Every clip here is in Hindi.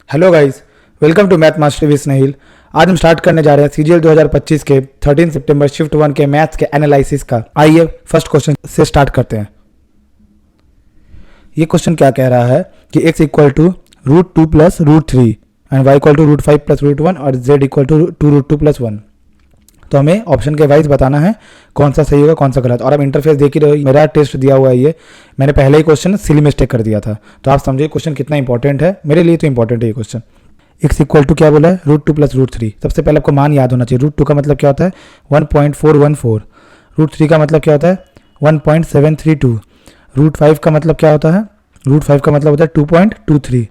Hello guys, welcome to Math Master with Snehil. आज हम स्टार्ट करने जा रहे हैं सीजीएल 2025 के 13 सितंबर शिफ्ट 1 के मैथ्स के एनालिसिस का। आइए फर्स्ट क्वेश्चन से स्टार्ट करते हैं। ये क्वेश्चन क्या कह रहा है कि x equal to √2 plus √3 and y equal to √5 plus √1 और z इक्वल टू 2√2 प्लस 1। तो हमें ऑप्शन के वाइज बताना है कौन सा सही होगा कौन सा गलत। और अब इंटरफेस देख ही रहे हो, मेरा टेस्ट दिया हुआ है ये। मैंने पहले ही क्वेश्चन सिली मिस्टेक कर दिया था, तो आप समझिए क्वेश्चन कितना इंपॉर्टेंट है। मेरे लिए तो इंपॉर्टेंट है ये क्वेश्चन। x इक्वल टू क्या बोला है, √2 प्लस √3। सबसे पहले आपको मान याद होना चाहिए। √2 का मतलब क्या होता है 1.414, √3 का मतलब क्या होता है 1.732, √5 का मतलब क्या होता है, √5 का मतलब होता है 2.23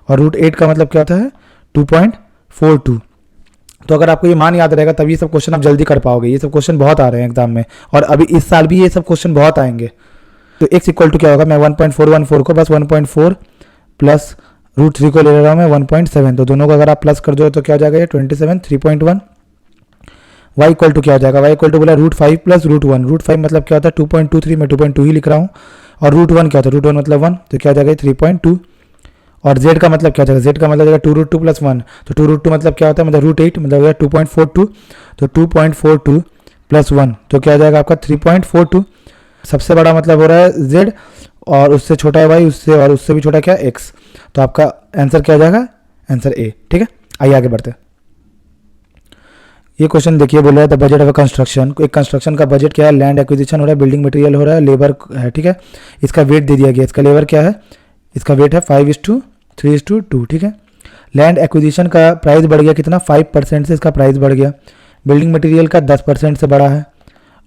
और √8 का मतलब क्या होता है 2.42। तो अगर आपको ये मान याद रहेगा तब ये सब क्वेश्चन आप जल्दी कर पाओगे। ये सब क्वेश्चन बहुत आ रहे हैं एग्जाम में, और अभी इस साल भी ये सब क्वेश्चन बहुत आएंगे। तो x इक्वल टू क्या होगा, मैं 1.414 को बस 1.4 प्लस √3 को ले रहा हूँ मैं 1.7, तो दोनों को अगर आप प्लस कर दो तो क्या हो जाएगा ये 27 3.1। y इक्वल टू क्या हो जाएगा, y इक्वल टू बोला √5 प्लस √1। √5 मतलब क्या होता है 2.23, मैं 2.2 ही लिख रहा हूँ। और √1 क्या होता है, √1 मतलब 1, तो क्या हो जाएगा 3.2। और z का मतलब क्या हो जाएगा, z का मतलब हो जाएगा 2√2 प्लस 1, तो 2√2 मतलब क्या होता है मतलब √8 मतलब हो जाएगा 2.42, तो 2.42 प्लस 1 तो क्या हो जाएगा आपका 3.42। सबसे बड़ा मतलब हो रहा है z और उससे छोटा है y, उससे और उससे भी छोटा क्या है x, तो आपका आंसर क्या हो जाएगा, आंसर ए। ठीक है, आइए आगे बढ़ते हैं। ये क्वेश्चन देखिए, बोल रहा है the budget of a construction. एक कंस्ट्रक्शन का बजट क्या है, लैंड एक्विजिशन हो रहा है, बिल्डिंग मटेरियल हो रहा है, लेबर है। ठीक है, इसका वेट दे दिया गया, इसका लेबर क्या है, इसका वेट है 5:3:2। ठीक है, लैंड एक्विजिशन का प्राइस बढ़ गया कितना 5% से इसका प्राइस बढ़ गया। बिल्डिंग मटेरियल का 10% से बढ़ा है,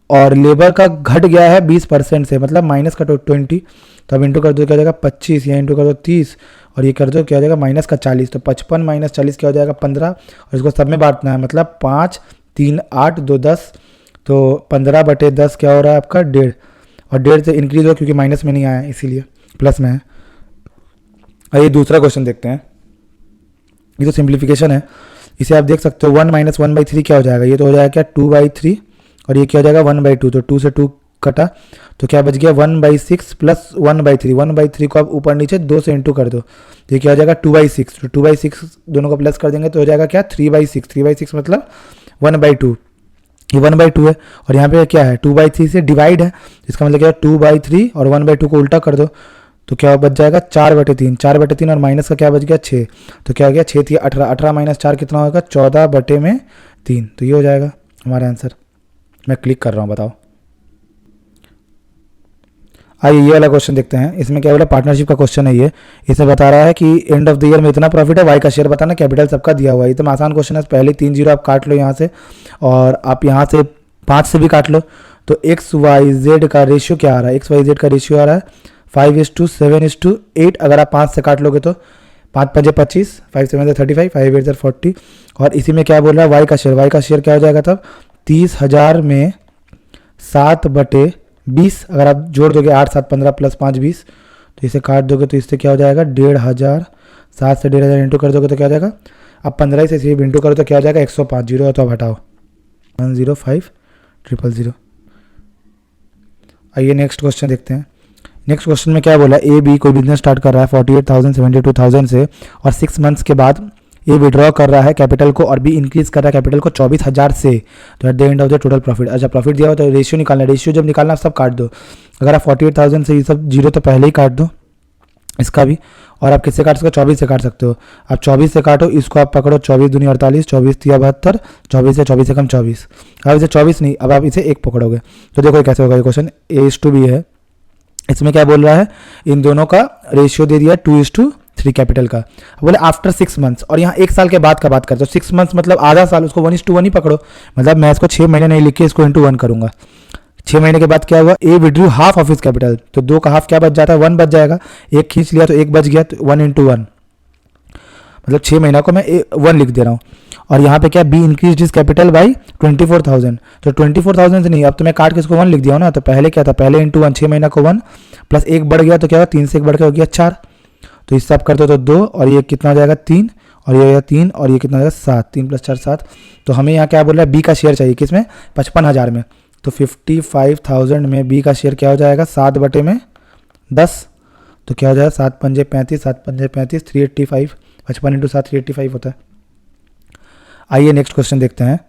और लेबर का घट गया है 20% से, मतलब माइनस का 20। तो अब इंटू कर दो क्या हो जाएगा 25, या इंटू कर दो 30, और ये कर दो क्या हो जाएगा माइनस का 40। तो 55 माइनस 40 क्या हो जाएगा 15, और इसको सब में बांटना है, मतलब 5 3 8 2 10, तो 15/10 क्या हो रहा है आपका 1.5, और 1.5 से इंक्रीज हो क्योंकि माइनस में नहीं आया है इसीलिए प्लस में है। आइए दूसरा क्वेश्चन देखते हैं। ये तो सिंप्लीफिकेशन है, इसे आप देख सकते हो 1 - 1/3 क्या हो जाएगा, ये तो हो जाएगा क्या 2/3, और ये क्या हो जाएगा 1/2, तो 2 से 2 कटा तो क्या बच गया 1/6 प्लस 1/3। 1/3 को आप ऊपर नीचे 2 से इंटू कर दो, तो ये क्या हो जाएगा 2/6, तो 2/6 दोनों को प्लस कर देंगे तो हो जाएगा क्या 3/6। 3/6 मतलब 1/2, ये 1/2 है, और यहाँ पे क्या है 2/3 से डिवाइड है, इसका मतलब क्या है 2/3, और 1/2 को उल्टा कर दो तो क्या बच जाएगा 4/3। 4/3 और माइनस का क्या बच गया 6, तो क्या हो गया 6 3 18, 18 - 4 कितना होगा 14/3, तो ये हो जाएगा हमारा आंसर। मैं क्लिक कर रहा हूँ, बताओ। आइए ये वाला क्वेश्चन देखते हैं। इसमें क्या बोला, पार्टनरशिप का क्वेश्चन है ये। इसे बता रहा है कि एंड ऑफ द ईयर में इतना प्रॉफिट है, वाई का शेयर बताना, कैपिटल सबका दिया हुआ है। एकदम आसान क्वेश्चन है, पहले 3 जीरो आप काट लो यहाँ से, और आप यहाँ से 5 से भी काट लो। तो XYZ का रेशियो क्या आ रहा है, XYZ का रेशियो आ रहा है 5:7:8। अगर आप 5 से काट लोगे तो 5 × 5 = 25, 5 × 7 = 35, 5 × 8 = 40। और इसी में क्या बोल रहा है वाई का शेयर, वाई का शेयर क्या हो जाएगा तब 30,000 में 7/20। अगर आप जोड़ दोगे 8 7 15 प्लस 5 20, तो इसे काट दोगे तो इससे क्या हो जाएगा 1,500। 7 से 1,500 इंटू कर दोगे तो क्या हो जाएगा, अब 15 से सिर्फ इंटू करो तो क्या हो जाएगा 105। जीरो तो अब हटाओ 105,000। आइए नेक्स्ट क्वेश्चन देखते हैं। नेक्स्ट क्वेश्चन में क्या बोला, ए बी कोई बिजनेस स्टार्ट कर रहा है 48,000 72,000 से, और 6 मंथ्स के बाद ए विड्रॉ कर रहा है कैपिटल को, और बी इंक्रीज कर रहा है कैपिटल को 24,000 से, तो at the end of the total profit. अच्छा प्रॉफिट दिया हो तो रेशियो निकालना है, रेशियो जब निकालना सब काट दो। अगर आप 48,000 से ये सब जीरो तो पहले ही काट दो इसका भी, और आप किससे काट सकते हो 24 से काट सकते हो। आप 24 से काटो, इसको आप पकड़ो 24 दूनी 48, 24 तिया 72, 24 से कम 24। अब इसे 24 नहीं, अब आप इसे 1 पकड़ोगे तो देखो कैसे होगा ये क्वेश्चन। A:B है, इसमें क्या बोल रहा है इन दोनों का रेशियो दे दिया 2:3 कैपिटल का। बोले आफ्टर 6 मंथ्स, और यहाँ 1 साल के बाद का बात करते हो। 6 मंथ्स मतलब आधा साल, उसको 1:1 ही पकड़ो, मतलब मैं इसको 6 महीने नहीं लिख के इसको × 1 करूंगा। 6 महीने के बाद क्या हुआ, a withdrew half of his capital, तो 2 का हाफ क्या बच जाता है 1 बच जाएगा। 1 खींच लिया तो 1 बच गया, तो 1 × 1 मतलब 6 महीना को मैं 1 लिख दे रहा हूँ। और यहाँ पे क्या be increase his capital by 24,000, तो 24,000 से नहीं, अब तो मैं काट के इसको 1 लिख दिया हूँ ना। तो पहले क्या था, पहले × 1 6 महीना को 1 प्लस 1 बढ़ गया तो क्या होगा 3 से 1 बढ़ के हो गया 4, तो इससे आप कर दो तो 2, और ये कितना हो जाएगा 3, और ये 3, और ये कितना हो जाएगा 7, 3 + 4 7। तो हमें यहाँ क्या बोल रहा है बी का शेयर चाहिए किसमें 55,000 में, तो 55,000 में बी का शेयर क्या हो जाएगा 7/10, तो क्या हो जाएगा 7 × 5 = 35, 7 × 5 = 35, 385 55 इंटू 7 385 होता है। आइए नेक्स्ट क्वेश्चन देखते हैं।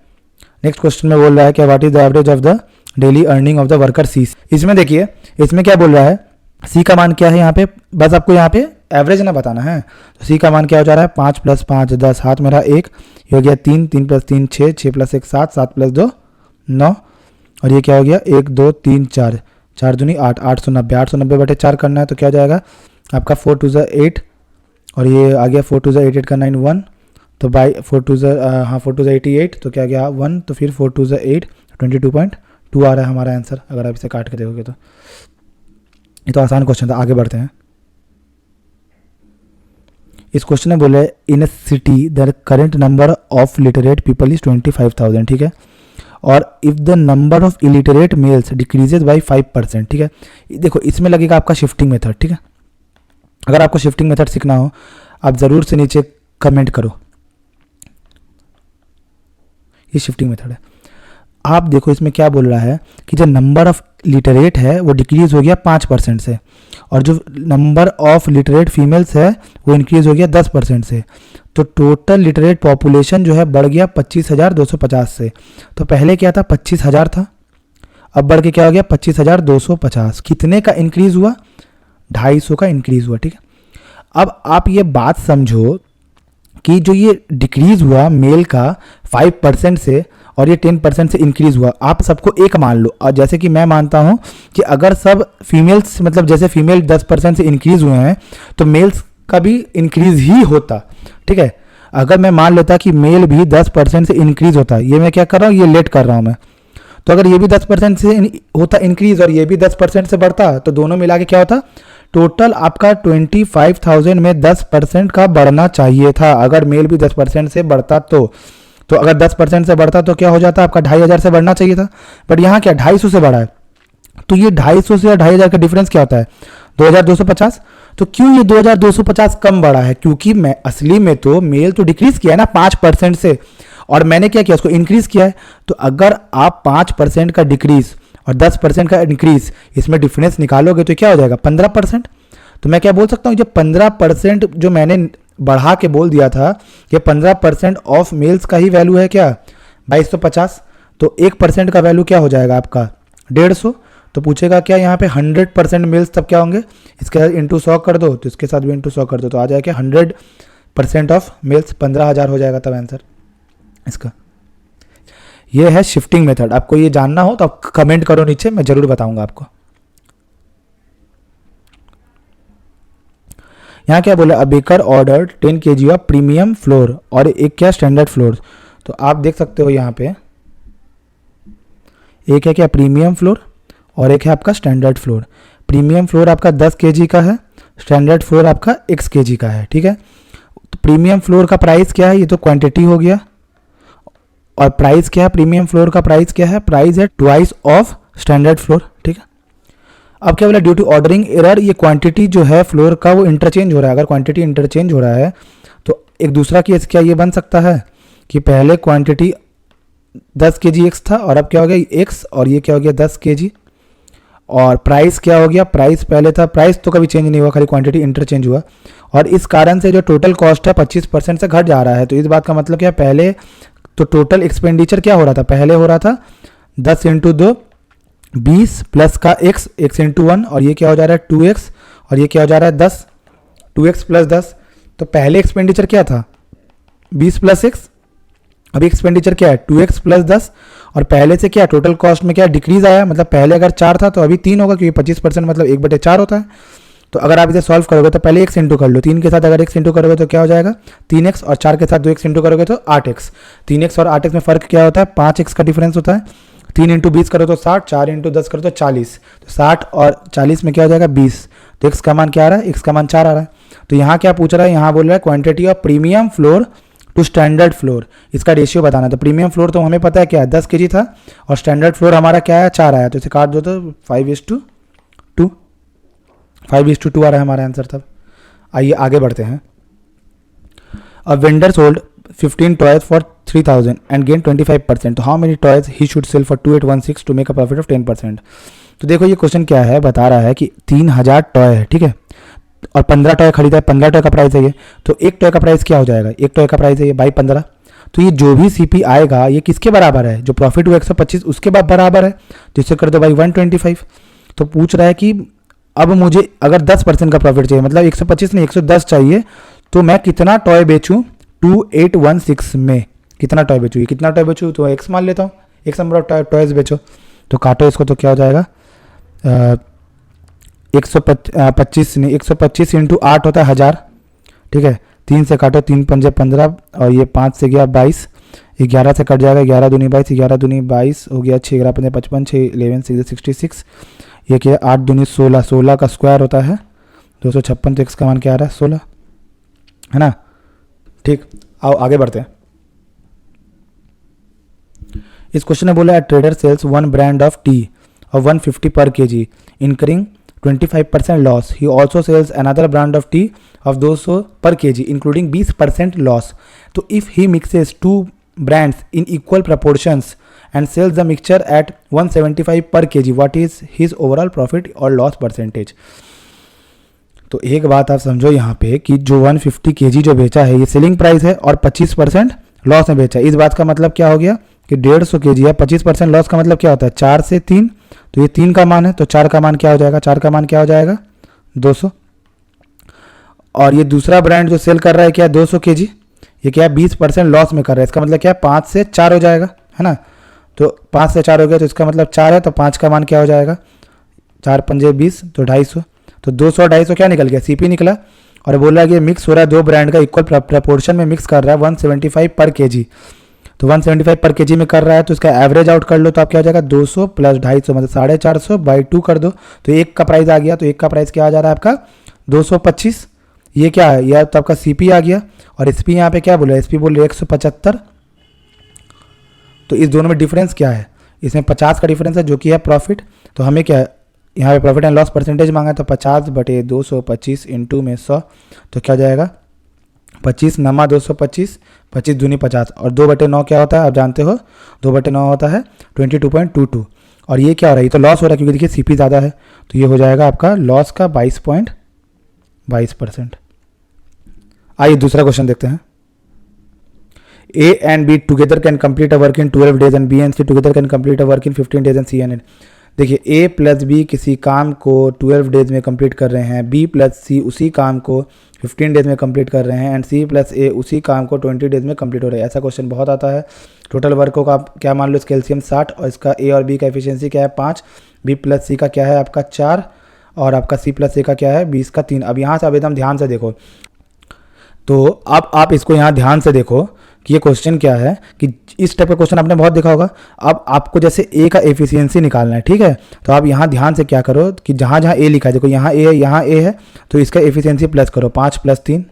नेक्स्ट क्वेश्चन में बोल रहा है कि what is the average of the daily earning of the worker C. इसमें देखिए, इसमें क्या बोल रहा है, सी का मान क्या है यहाँ पे, बस आपको यहाँ पे एवरेज ना बताना है। तो सी का मान क्या हो जा रहा है, 5 + 5 10, हाथ मेरा 1, ये हो गया 3, 3 + 3 6, 6 + 1 7, 7 + 2 9, और ये क्या हो गया 1 2 3 4, 4 दूनी 8, 890, 890/4 करना है तो क्या हो जाएगा आपका 4 2 8, और ये आ गया 4 2 8 8 का 9 1, तो बाई 4 2 4 2 88, तो क्या गया 1, तो फिर 4 2 8 22.2 आ रहा है हमारा आंसर, अगर आप इसे काट के देखोगे तो। ये तो आसान क्वेश्चन था, आगे बढ़ते हैं। इस क्वेश्चन में बोले in a city the current number of literate people is 25,000, ठीक है, और if the number of illiterate males decreases by 5%, ठीक है। देखो इसमें लगेगा आपका शिफ्टिंग मेथड, ठीक है। अगर आपको शिफ्टिंग मेथड सीखना हो आप ज़रूर से नीचे कमेंट करो, ये शिफ्टिंग मेथड है। आप देखो इसमें क्या बोल रहा है कि जो नंबर ऑफ लिटरेट है वो डिक्रीज हो गया 5% से, और जो नंबर ऑफ लिटरेट फीमेल्स है वो इंक्रीज हो गया 10% से, तो टोटल लिटरेट पॉपुलेशन जो है बढ़ गया 25,250 से। तो पहले क्या था 25,000 था, अब बढ़ के क्या हो गया 25,250। कितने का इंक्रीज हुआ, 250 का इंक्रीज हुआ, ठीक है। अब आप ये बात समझो कि जो ये डिक्रीज हुआ मेल का 5% से और ये 10% से इंक्रीज हुआ, आप सबको एक मान लो। और जैसे कि मैं मानता हूँ कि अगर सब फीमेल्स मतलब जैसे फीमेल 10% से इंक्रीज हुए हैं तो मेल्स का भी इंक्रीज ही होता, ठीक है। अगर मैं मान लेता कि मेल भी 10% से इंक्रीज होता, ये मैं क्या कर रहा हूँ, ये लेट कर रहा हूँ मैं, तो अगर ये भी 10% से होता इंक्रीज और ये भी 10% से बढ़ता तो दोनों मिला के क्या होता, टोटल आपका 25,000 में 10% का बढ़ना चाहिए था। अगर मेल भी 10% से बढ़ता तो अगर 10% से बढ़ता तो क्या हो जाता, आपका 2,500 से बढ़ना चाहिए था, बट यहाँ क्या 250 से बढ़ा है। तो ये 250 से और 2,500 का डिफरेंस क्या होता है, 2,250। तो क्यों ये 2,250 कम बढ़ा है, क्योंकि मैं असली में तो मेल तो डिक्रीज किया है ना 5% से, और मैंने क्या किया उसको इंक्रीज किया है। तो अगर आप 5% का डिक्रीज और 10% का इंक्रीज इसमें डिफरेंस निकालोगे तो क्या हो जाएगा 15%। तो मैं क्या बोल सकता हूँ, जो 15% जो मैंने बढ़ा के बोल दिया था, ये 15% ऑफ मेल्स का ही वैल्यू है क्या 2250। तो 1% का वैल्यू क्या हो जाएगा आपका 150। तो पूछेगा क्या यहाँ पे 100% मेल्स तब क्या होंगे, इसके साथ इंटू 100 कर दो, तो इसके साथ भी इंटू 100 कर दो, तो आ जाएगा 100% ऑफ मेल्स 15,000 हो जाएगा तब आंसर इसका। ये है शिफ्टिंग मेथड। आपको ये जानना हो तो आप कमेंट करो नीचे, मैं जरूर बताऊंगा आपको। यहाँ क्या बोला, a baker order 10 kg of premium floor और एक क्या स्टैंडर्ड फ्लोर। तो आप देख सकते हो यहाँ पे एक है क्या प्रीमियम फ्लोर और एक है आपका स्टैंडर्ड फ्लोर। प्रीमियम फ्लोर आपका 10 kg का है, स्टैंडर्ड फ्लोर आपका x kg का है, ठीक है। तो प्रीमियम फ्लोर का प्राइस क्या है, ये तो क्वांटिटी हो गया, और प्राइस क्या है प्रीमियम फ्लोर का प्राइस क्या है, प्राइस है ट्वाइस ऑफ स्टैंडर्ड फ्लोर, ठीक है। अब क्या बोला, ड्यू टू ऑर्डरिंग एरर ये क्वांटिटी जो है फ्लोर का वो इंटरचेंज हो रहा है। अगर क्वांटिटी इंटरचेंज हो रहा है तो एक दूसरा केस क्या ये बन सकता है कि पहले क्वांटिटी 10 kg x था और अब क्या हो गया x, और ये क्या हो गया 10 kg, और प्राइस क्या हो गया, प्राइस पहले था, प्राइस तो कभी चेंज नहीं हुआ, खाली क्वांटिटी इंटरचेंज हुआ, और इस कारण से जो टोटल कॉस्ट है 25% से घट जा रहा है। तो इस बात का मतलब क्या, पहले तो टोटल एक्सपेंडिचर क्या हो रहा था, पहले हो रहा था 10 × 2 20 प्लस का x, x × 1, और ये क्या हो जा रहा है 2x, और ये क्या हो जा रहा है 10, 2x + 10। तो पहले एक्सपेंडिचर क्या था 20 + x, अभी एक्सपेंडिचर क्या है 2x + 10, और पहले से क्या टोटल कॉस्ट में क्या डिक्रीज आया, मतलब पहले अगर 4 था तो अभी 3 होगा, क्योंकि 25% मतलब 1/4 होता है। तो अगर आप इसे सॉल्व करोगे तो पहले x इंटू कर लो, 3 के साथ अगर x इंटू करोगे तो क्या हो जाएगा 3x, और 4 के साथ 2x इंटू करोगे तो 8x। 3x और 8x में फ़र्क क्या होता है, 5x का डिफरेंस होता है। 3 × 20 करो तो 60, 4 × 10 करो तो 40, तो 60 और 40 में क्या हो जाएगा 20। तो x का मान क्या आ रहा है, x का मान 4 आ रहा है। तो यहाँ क्या पूछ रहा है, यहाँ बोल रहा है quantity of premium floor to standard floor, इसका रेशियो बताना। तो प्रीमियम फ्लोर तो हमें पता है क्या है 10 kg था, और स्टैंडर्ड फ्लोर हमारा क्या है 4 आया, तो इसे काट दो तो 5:2 5:2 आ रहा है हमारा आंसर तब। आइए आगे बढ़ते हैं। A vendor sold 15 toys for 3,000 and gain 25%, तो how many toys he should sell for 2,816 to make a profit of 10%। तो देखो ये क्वेश्चन क्या है, बता रहा है कि 3,000 टॉय है, ठीक है, और 15 टॉय खरीदा है, 15 टॉय का प्राइस है ये, तो एक टॉय का प्राइस क्या हो जाएगा, एक टॉय का प्राइस है ये बाई 15। तो ये जो भी सीपी आएगा ये किसके बराबर है, जो प्रॉफिट हुआ 125 उसके बराबर है, जिससे कर दो बाई 125। तो पूछ रहा है कि अब मुझे अगर 10% का प्रॉफिट चाहिए, मतलब 125 नहीं 110 चाहिए, तो मैं कितना टॉय बेचूं 2816 में, कितना टॉय बेचूँ, ये कितना टॉय बेचूँ, तो एक्स मान लेता हूँ, एक्स नंबर ऑफ टॉयज बेचो। तो काटो इसको, तो क्या हो जाएगा 125 नहीं 125 इंटू 8 होता है 1000, ठीक है। 3 से काटो, 3 पंजे 15 और ये 5 से गया 22, 11 से कट जाएगा, 11 दूनी 22, 11 दूनी 22 हो गया, 6 11 पंजे 55, 6 11 6 66, ये क्या 8 दूनी 16, 16 का स्क्वायर होता है 256, तो एक्स का मान क्या आ रहा है 16, है ना। ठीक, आओ आगे बढ़ते हैं। इस क्वेश्चन में बोला है trader sells one brand of tea of 150 per kg, incurring 25% loss. He also sells another brand of tea of 200 per kg, including 20% loss. So if he mixes two brands in equal proportions and sells the mixture at 175 per kg, what is his overall profit or loss percentage? तो एक बात आप समझो यहाँ पे कि जो 150 kg जो बेचा है ये सेलिंग प्राइस है और 25% लॉस में बेचा है। इस बात का मतलब क्या हो गया कि 150 kg है, 25% लॉस का मतलब क्या होता है 4 से 3, तो ये 3 का मान है, तो 4 का मान क्या हो जाएगा, 4 का मान क्या हो जाएगा 200। और ये दूसरा ब्रांड जो सेल कर रहा है क्या 200 kg, ये क्या है 20% लॉस में कर रहा है, इसका मतलब क्या है 5 से 4 हो जाएगा, है ना। तो 5 से 4 हो गया, तो इसका मतलब 4 है, तो 5 का मान क्या हो जाएगा 4 पंजे 20, तो 250, तो 200 और 250 क्या निकल गया सीपी निकला। और बोला कि मिक्स हो रहा है दो ब्रांड का इक्वल प्रपोर्शन में मिक्स कर रहा है 175 पर केजी, तो 175 पर केजी में कर रहा है, तो इसका एवरेज आउट कर लो तो आप क्या हो जाएगा 200 प्लस 250 मतलब 450 बाई 2 कर दो, तो एक का प्राइस आ गया। तो एक का प्राइस क्या आ जा रहा है आपका 225, ये क्या है यह तो आपका सीपी आ गया। और एसपी यहाँ पे क्या बोला, एसपी बोल रहे 175, तो इस दोनों में डिफरेंस क्या है, इसमें 50 का डिफरेंस है जो कि है प्रॉफिट। तो हमें क्या है यहाँ पे प्रॉफिट एंड लॉस परसेंटेज मांगा, तो 50/225 इंटू में 100, तो क्या जाएगा 25 नमा 225, 25 दूनी 50 और 2/9 क्या होता है आप जानते हो, 2/9 होता है 22.22। और ये क्या हो रहा है, ये तो लॉस हो रहा है क्योंकि देखिए सीपी ज़्यादा है, तो ये हो जाएगा आपका लॉस का 22.22%। आइए दूसरा क्वेश्चन देखते हैं। A and B together can complete a work in 12 days and B and C together can complete a work in 15 days and C and N। देखिए A प्लस बी किसी काम को 12 डेज में कंप्लीट कर रहे हैं, B प्लस सी उसी काम को 15 डेज में कंप्लीट कर रहे हैं एंड C प्लस ए उसी काम को 20 डेज में कंप्लीट हो रहा है। ऐसा क्वेश्चन बहुत आता है। टोटल वर्क का आप क्या मान लो, इसका एलसीएम 60 और इसका A और B का एफिशिएंसी क्या है 5, B प्लस सी का क्या है आपका 4 और आपका C प्लस ए का क्या है 20 का 3। अब यहाँ से अब एकदम ध्यान से देखो, तो अब आप इसको यहाँ ध्यान से देखो कि ये क्वेश्चन क्या है कि इस टाइप का क्वेश्चन आपने बहुत देखा होगा। अब आपको जैसे ए का एफिशिएंसी निकालना है, ठीक है, तो आप यहाँ ध्यान से क्या करो कि जहाँ जहाँ ए लिखा है, देखो यहाँ ए है यहाँ ए है, तो इसका एफिशिएंसी प्लस करो 5 + 3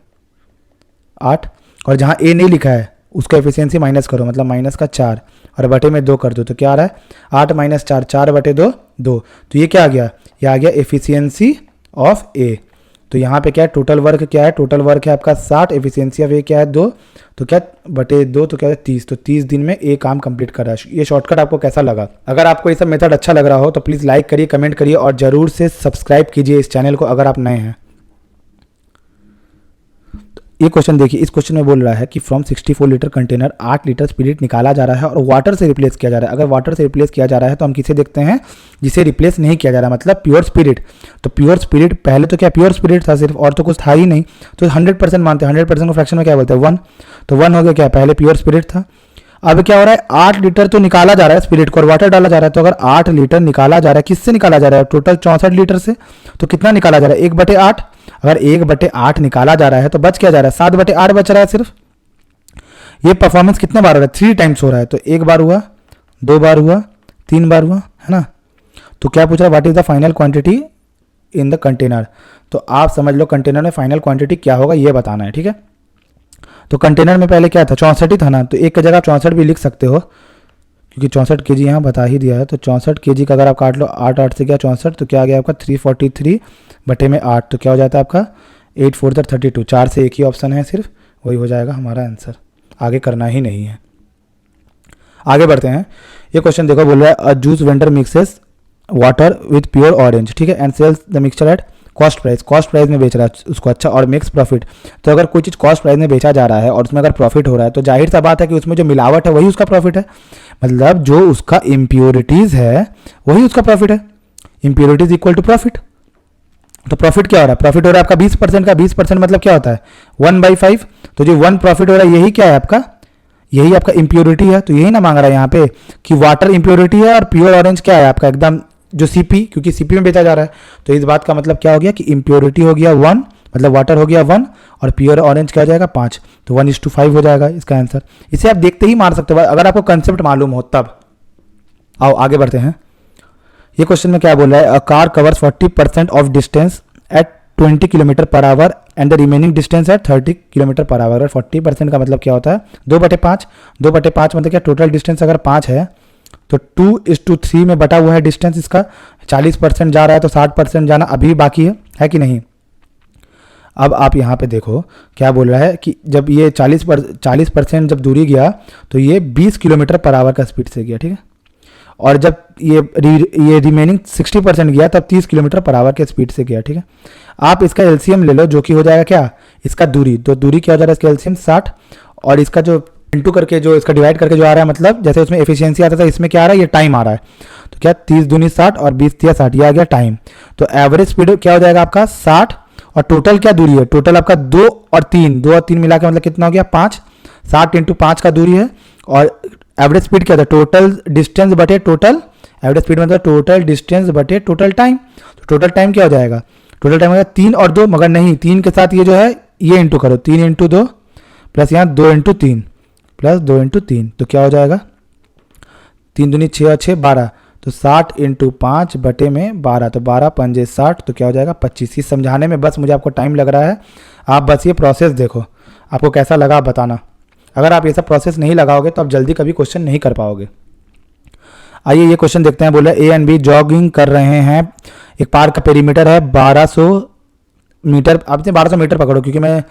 8, और जहाँ ए नहीं लिखा है उसका एफिशिएंसी माइनस करो मतलब माइनस का 4 और बटे में 2 कर दो, तो क्या आ रहा है 8 - 4 4/2 2। तो ये क्या आ गया, ये आ गया एफिशिएंसी ऑफ ए। तो यहाँ पे क्या है टोटल वर्क क्या है, टोटल वर्क है आपका 60, एफिशिएंसी ऑफ ए क्या है 2, तो क्या बटे 2 तो क्या है 30, तो 30 दिन में ए काम कंप्लीट कर रहा है। ये शॉर्टकट आपको कैसा लगा? अगर आपको ये सब मेथड अच्छा लग रहा हो तो प्लीज़ लाइक करिए, कमेंट करिए और ज़रूर से सब्सक्राइब कीजिए इस चैनल को अगर आप नए हैं। ये क्वेश्चन देखिए, इस क्वेश्चन में बोल रहा है कि from 64 litre container 8 litre spirit निकाला जा रहा है और वाटर से रिप्लेस किया जा रहा है। अगर वाटर से रिप्लेस किया जा रहा है तो हम किसे देखते हैं, जिसे रिप्लेस नहीं किया जा रहा, मतलब प्योर स्पिरिट। तो प्योर स्पिरिट पहले तो क्या प्योर स्पिरिट था सिर्फ और तो कुछ था ही नहीं, तो 100% मानते हैं। 100% को फ्रैक्शन में क्या बोलते हैं 1, तो 1 हो गया क्या, पहले प्योर स्पिरिट था। अब क्या हो रहा है 8 लीटर तो निकाला जा रहा है स्पिरिट को और वाटर डाला जा रहा है। तो अगर 8 लीटर निकाला जा रहा है, किससे निकाला जा रहा है, टोटल 64 लीटर से, तो कितना निकाला जा रहा है 1/8। अगर 1/8 निकाला जा रहा है तो बच क्या जा रहा है 7/8 बच रहा है सिर्फ। ये परफॉर्मेंस कितने बार हो रहा है 3 टाइम्स हो रहा है, तो 1 बार हुआ, 2 बार हुआ, 3 बार हुआ, है ना। तो क्या पूछ रहा है what is the final quantity in the container. तो आप समझ लो कंटेनर में फाइनल क्वांटिटी क्या होगा ये बताना है, ठीक है। तो कंटेनर में पहले क्या था 64 ही था ना, तो एक की जगह 64 भी लिख सकते हो क्योंकि 64 केजी यहाँ बता ही दिया है। तो 64 केजी का अगर आप काट लो 8 से क्या 64, तो क्या आ गया आपका 343/8, तो क्या हो जाता है आपका 8 4 32। 4 से एक ही ऑप्शन है सिर्फ, वही हो जाएगा हमारा आंसर, आगे करना ही नहीं है। आगे बढ़ते हैं। ये क्वेश्चन देखो बोल रहा है a juice vendor mixes water with pure orange, ठीक है, and sells the mixture at cost price में बेच रहा है उसको, अच्छा, और मेक्स प्रॉफिट। तो अगर कोई चीज़ कॉस्ट प्राइस में बेचा जा रहा है और उसमें अगर प्रॉफिट हो रहा है तो जाहिर सा बात है कि उसमें जो मिलावट है वही उसका प्रॉफिट है, मतलब जो उसका इम्प्योरिटीज़ है वही उसका प्रॉफिट है। Impurities equal to profit. तो प्रॉफिट क्या हो रहा है, प्रॉफिट हो रहा है आपका 20% का, 20% मतलब क्या होता है 1/5। तो जो 1 प्रॉफिट हो रहा है यही क्या है आपका, यही आपका इम्प्योरिटी है। तो यही ना मांग रहा है यहाँ पे कि वाटर इम्प्योरिटी है और प्योर ऑरेंज क्या है आपका एकदम जो सीपी, क्योंकि सीपी में बेचा जा रहा है। तो इस बात का मतलब क्या हो गया कि इम्प्योरिटी हो गया 1, मतलब वाटर हो गया 1 और प्योर ऑरेंज क्या हो जाएगा 5। तो 1:5 हो जाएगा इसका आंसर। इसे आप देखते ही मार सकते हो अगर आपको कंसेप्ट मालूम हो तब। आओ आगे बढ़ते हैं। ये क्वेश्चन में क्या बोल रहा है, a car covers 40% of distance at 20 km/h and the remaining distance at 30 km/h। 40% का मतलब क्या होता है 2/5। 2/5 मतलब क्या, टोटल डिस्टेंस अगर 5 है तो 2:3 में बटा हुआ है डिस्टेंस इसका। 40% जा रहा है तो 60% जाना अभी बाकी है कि नहीं। अब आप यहाँ पे देखो क्या बोल रहा है कि जब ये 40% जब दूरी गया तो ये 20 km/h का स्पीड से गया, ठीक है। और जब ये रिमेनिंग 60% गया तब 30 km/h के स्पीड से गया, ठीक है। आप इसका एलसीएम ले लो जो कि हो जाएगा क्या, इसका दूरी, तो दूरी क्या हो जा रहा है इसका एलसीएम 60 और इसका जो इंटू करके जो इसका डिवाइड करके जो आ रहा है, मतलब जैसे उसमें एफिशिएंसी आता था इसमें क्या आ रहा है ये टाइम आ रहा है। तो क्या 30 दूनी 60 और 20 तिया 60, ये आ गया टाइम। तो एवरेज स्पीड क्या हो जाएगा आपका 60 और टोटल क्या दूरी है, टोटल आपका 2 और 3 मिला के मतलब कितना हो गया 5। 60 × 5 का दूरी है और एवरेज स्पीड क्या था, टोटल डिस्टेंस बटे टोटल, एवरेज स्पीड मतलब टोटल डिस्टेंस बटे टोटल टाइम। तो टोटल टाइम क्या हो जाएगा, टोटल टाइम हो जाएगा 3 और 2, मगर नहीं 3 के साथ ये जो है ये इंटू करो, 3 × 2 प्लस यहाँ 2 × 3 प्लस 2 × 3, तो क्या हो जाएगा 3 दूनी 6 और 6 12, तो 60 × 5 बटे में 12, तो 12 पंजे 60, तो क्या हो जाएगा 25। ये समझाने में बस मुझे आपको टाइम लग रहा है, आप बस ये प्रोसेस देखो आपको कैसा लगा आप बताना। अगर आप ये सब प्रोसेस नहीं लगाओगे तो आप जल्दी कभी क्वेश्चन नहीं कर पाओगे। आइए ये क्वेश्चन देखते हैं। बोला ए एंड बी जॉगिंग कर रहे हैं, एक पार्क का पेरीमीटर है 1200 मीटर। आप 1200 मीटर पकड़ो क्योंकि मैं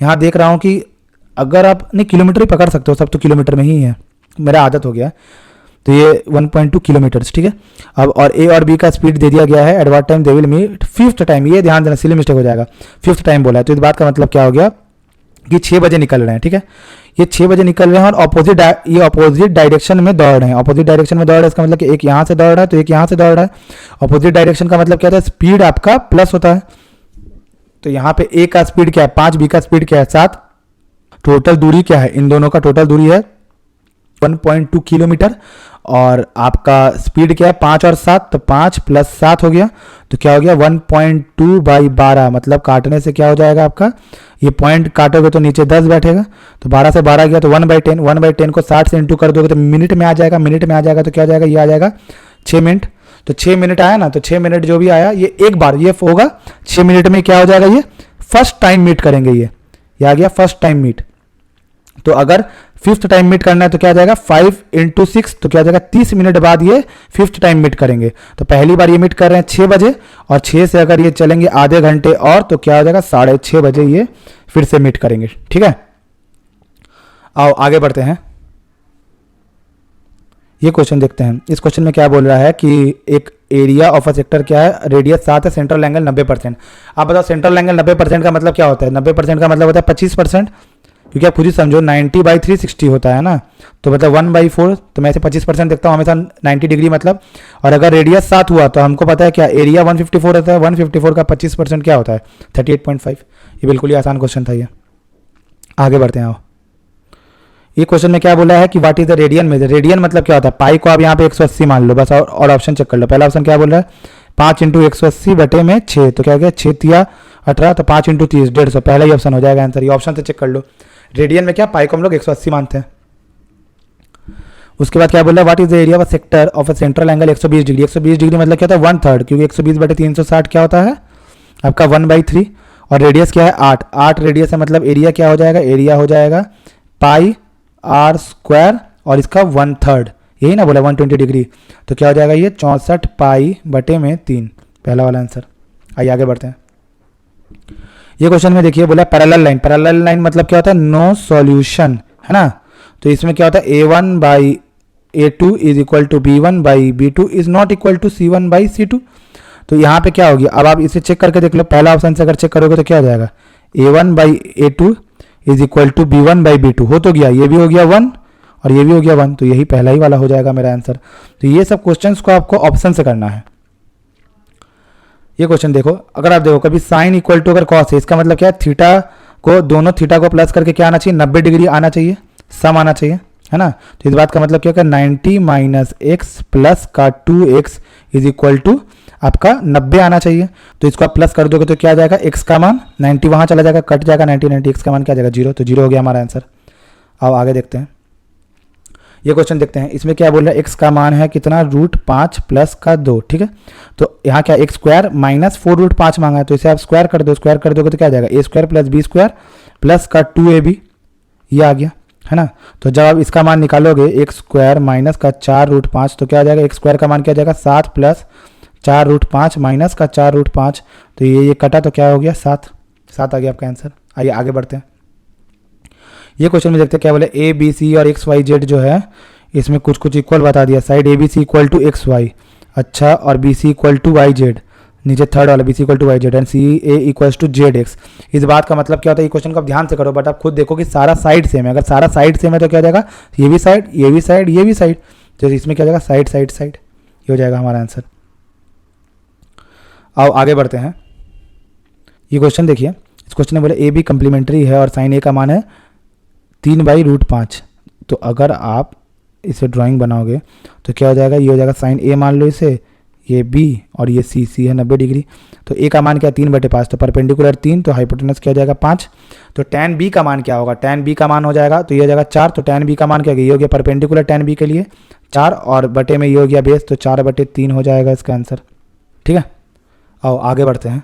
यहाँ देख रहा हूँ कि अगर आप नहीं किलोमीटर ही पकड़ सकते हो, सब तो किलोमीटर में ही है, मेरा आदत हो गया। तो ये 1.2 किलोमीटर्स, ठीक है। अब और ए और बी का स्पीड दे दिया गया है, at what time they will meet 5th time, ये ध्यान देना सिली मिस्टेक हो जाएगा, 5th टाइम बोला है। तो इस बात का मतलब क्या हो गया कि 6 बजे निकल रहे हैं, ठीक है। ये 6 बजे निकल रहे हैं और अपोजिट डायरेक्शन में दौड़ रहे हैं। अपोजिट डायरेक्शन में दौड़ रहे हैं इसका मतलब कि एक यहाँ से दौड़ रहा है तो एक यहाँ से दौड़ रहा है। अपोजिट डायरेक्शन का मतलब क्या होता है, स्पीड आपका प्लस होता है। तो यहाँ पे ए का स्पीड क्या है 5, बी का स्पीड क्या है 7। टोटल दूरी क्या है, इन दोनों का टोटल दूरी है 1.2 किलोमीटर और आपका स्पीड क्या है 5 और 7, तो 5 + 7 हो गया। तो क्या हो गया 1.2/12, मतलब काटने से क्या हो जाएगा आपका, ये पॉइंट काटोगे तो नीचे 10 बैठेगा, तो 12 से 12 गया तो 1/10। 1/10 को 60 से इंटू कर दोगे तो मिनट में आ जाएगा, मिनट में आ जाएगा तो क्या हो जाएगा, ये आ जाएगा 6 मिनट। तो 6 मिनट आया ना, तो 6 मिनट जो भी आया ये एक बार ये होगा 6 मिनट में क्या हो जाएगा, ये फर्स्ट टाइम मीट करेंगे, ये आ गया फर्स्ट टाइम मीट। तो अगर 5th टाइम मीट करना है तो क्या आ जाएगा 5 × 6, तो क्या आ जाएगा 30 मिनट बाद ये 5th टाइम मीट करेंगे। तो पहली बार ये मीट कर रहे हैं 6 बजे और 6 से अगर ये चलेंगे आधे घंटे और तो क्या हो जाएगा 6:30 बजे ये फिर से मीट करेंगे, ठीक है। आओ आगे बढ़ते हैं। ये क्वेश्चन देखते हैं। इस क्वेश्चन में क्या बोल रहा है कि एक एरिया ऑफ अ सेक्टर क्या है, रेडियस 7 है, सेंट्रल एंगल 90%। आप बताओ सेंट्रल एंगल 90% का मतलब क्या होता है, 90% का मतलब होता है 25%, क्योंकि आप खुद ही समझो 90/3 60 होता है ना, तो मतलब 1/4, तो मैं इसे 25% देखता हूँ हमेशा 90 डिग्री मतलब। और अगर रेडियस 7 हुआ तो हमको पता है क्या एरिया 154 होता है, 154 का 25% क्या होता है 38.5। ये बिल्कुल ही आसान क्वेश्चन था ये। आगे बढ़ते हैं। आओ ये क्वेश्चन में क्या बोला है कि what is the radian major. Radian मतलब क्या होता है, पाई को आप यहाँ पे 180 मान लो बस, और ऑप्शन चेक कर लो। पहला ऑप्शन क्या बोल रहा है 5 × 180 बटे में 6, तो क्या हो गया 6 तिया 18, तो 5 × 30 150, पहला ही ऑप्शन हो जाएगा आंसर। ये ऑप्शन से चेक कर लो। रेडियन में क्या पाई को हम लोग 180 मानते हैं। उसके बाद क्या बोल रहा है what is the area of sector of a central angle 120 degree. 120 degree मतलब क्या होता है 1/3, क्योंकि 120 बटे 360 क्या होता है आपका 1/3, और रेडियस क्या है 8 रेडियस है, मतलब एरिया क्या हो जाएगा, एरिया हो जाएगा πr² और इसका 1/3, यही ना बोला 120 डिग्री, तो क्या हो जाएगा ये 64 पाई बटे में 3, पहला वाला आंसर। आइए आगे बढ़ते हैं। ये क्वेश्चन में देखिए बोला पैरेलल लाइन। पैरेलल लाइन मतलब क्या होता है नो सॉल्यूशन, है ना। तो इसमें क्या होता है a1/a2 is equal to b1/b2 is not equal to c1/c2। तो यहाँ पे क्या होगी, अब आप इसे चेक करके देख लो, पहला ऑप्शन से अगर चेक करोगे तो क्या हो जाएगा, a1/a2 is equal to b1/b2, हो तो गया, ये भी हो गया 1 और ये भी हो गया 1, तो यही पहला ही वाला हो जाएगा मेरा आंसर। तो ये सब क्वेश्चंस को आपको ऑप्शन से करना है। ये क्वेश्चन देखो, अगर आप देखो कभी साइन इक्वल टू अगर कॉस है, इसका मतलब क्या है, थीटा को, दोनों थीटा को प्लस करके क्या आना चाहिए, 90 डिग्री आना चाहिए, सम आना चाहिए, है ना। तो इस बात का मतलब क्या होगा, 90 माइनस एक्स प्लस का 2x इज इक्वल टू आपका 90 आना चाहिए। तो इसको आप प्लस कर दोगे तो क्या आ जाएगा, x का मान 90 वहाँ चला जाएगा, कट जाएगा 90 x का मान क्या आ जाएगा 0, तो 0 हो गया हमारा आंसर। अब आगे देखते हैं, ये क्वेश्चन देखते हैं, इसमें क्या बोल रहा है, x का मान है कितना, √5 प्लस का 2, ठीक है। तो यहाँ क्या x स्क्वायर माइनस 4√5 मांगा है, तो इसे आप स्क्वायर कर दो, स्क्वायर कर दोगे तो क्या आ जाएगा, a square plus b square plus का 2ab, ये आ गया, है ना। तो जब आप इसका मान निकालोगे, x स्क्वायर माइनस का 4√5, तो क्या आ जाएगा, x स्क्वायर का मान क्या आ जाएगा 7 प्लस 4√5 माइनस का 4√5, तो ये कटा तो क्या हो गया 7 आ गया आपका आंसर। आइए आगे बढ़ते हैं, ये क्वेश्चन में देखते हैं क्या बोले, ए बी सी और एक्स वाई जेड जो है इसमें कुछ कुछ इक्वल बता दिया, side A B C equal to X Y, अच्छा, और B C equal to Y Z, नीचे थर्ड वाला B C equal to Y Z and C A equal to Z X. इस बात का मतलब क्या होता है, ये क्वेश्चन को आप ध्यान से करो, बट आप खुद देखो कि सारा साइड सेम है, अगर सारा साइड सेम है तो क्या हो जाएगा, ये भी साइड, ये भी साइड, ये भी साइड, तो इसमें क्या हो जाएगा, साइड साइड साइड, ये हो जाएगा हमारा आंसर। आओ आगे बढ़ते हैं, ये क्वेश्चन देखिए, इस क्वेश्चन में बोले ए बी कंप्लीमेंट्री है और साइन ए का मान है 3/√5। तो अगर आप इसे ड्राइंग बनाओगे तो क्या हो जाएगा, ये हो जाएगा साइन ए मान लो इसे, ये बी और ये सी है 90 डिग्री, तो ए का मान क्या है 3/5, तो परपेंडिकुलर 3, तो हाइपोटेनस क्या हो जाएगा 5। तो tan बी का मान क्या होगा, tan बी का मान हो जाएगा, तो ये हो जाएगा 4, तो tan बी का मान क्या होगा, ये हो गया परपेंडिकुलर tan बी के लिए 4 और बटे में ये हो गया बेस, तो 4/3 हो जाएगा इसका आंसर, ठीक है। आओ आगे बढ़ते हैं,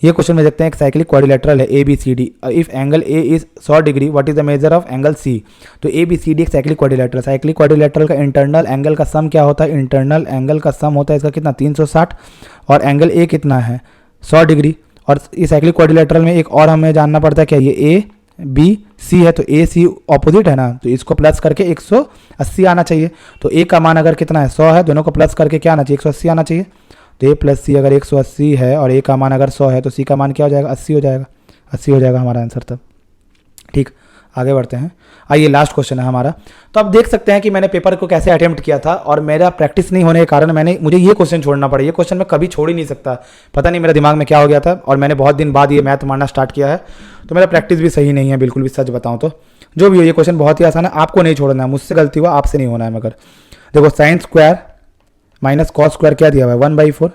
ये क्वेश्चन में देखते हैं, एक साइक्लिक क्वाड्रिलेटरल है A B C D, if angle A is 100 degree what is the measure of angle C. तो ए बी सी डी एक साइक्लिक क्वाड्रिलेटरल का इंटरनल एंगल का सम क्या होता है, इंटरनल एंगल का सम होता है इसका कितना 360, और एंगल ए कितना है 100 डिग्री, और इस साइक्लिक क्वाड्रिलेटरल में एक और हमें जानना पड़ता है क्या, ये ए बी सी है, तो ए सी ऑपोजिट है ना, तो इसको प्लस करके 180 आना चाहिए। तो ए का मान अगर कितना है 100 है, दोनों को प्लस करके क्या आना चाहिए 180 आना चाहिए। तो ए प्लस सी अगर 180 है और ए का मान अगर 100 है, तो सी का मान क्या हो जाएगा 80 हो जाएगा, 80 हो जाएगा हमारा आंसर तब, ठीक। आगे बढ़ते हैं, आइए लास्ट क्वेश्चन है हमारा। तो आप देख सकते हैं कि मैंने पेपर को कैसे अटेम्प्ट किया था, और मेरा प्रैक्टिस नहीं होने के कारण मुझे ये क्वेश्चन छोड़ना पड़ा। ये क्वेश्चन मैं कभी छोड़ ही नहीं सकता, पता नहीं मेरे दिमाग में क्या हो गया था, और मैंने बहुत दिन बाद ये मैथ मारना स्टार्ट किया है, तो मेरा प्रैक्टिस भी सही नहीं है बिल्कुल भी, सच बताऊँ तो। जो भी हो, ये क्वेश्चन बहुत ही आसान है, आपको नहीं छोड़ना है, मुझसे गलती हुआ, आपसे नहीं होना है। मगर देखो, sine square minus cos square क्या दिया हुआ है 1/4,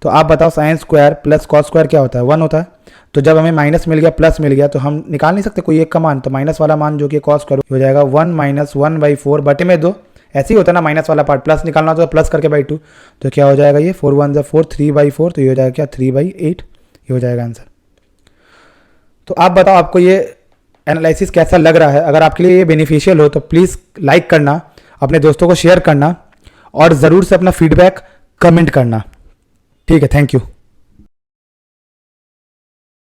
तो आप बताओ sine square plus cos square क्या होता है 1 होता है। तो जब हमें माइनस मिल गया प्लस मिल गया, तो हम निकाल नहीं सकते कोई एक का मान, तो माइनस वाला मान जो कि कॉस स्क्वायर हो जाएगा 1 - 1/4 बटे में 2, ऐसे ही होता है ना, माइनस वाला पार्ट प्लस निकालना होता है तो प्लस करके बाई 2, तो क्या हो जाएगा ये 4 1 4 3/4, तो ये हो जाएगा क्या 3/8, ये हो जाएगा आंसर। तो आप बताओ आपको ये एनालिसिस कैसा लग रहा है। अगर आपके लिए ये बेनिफिशियल हो तो प्लीज़ लाइक करना, अपने दोस्तों को शेयर करना, और ज़रूर से अपना फीडबैक कमेंट करना, ठीक है। Thank you.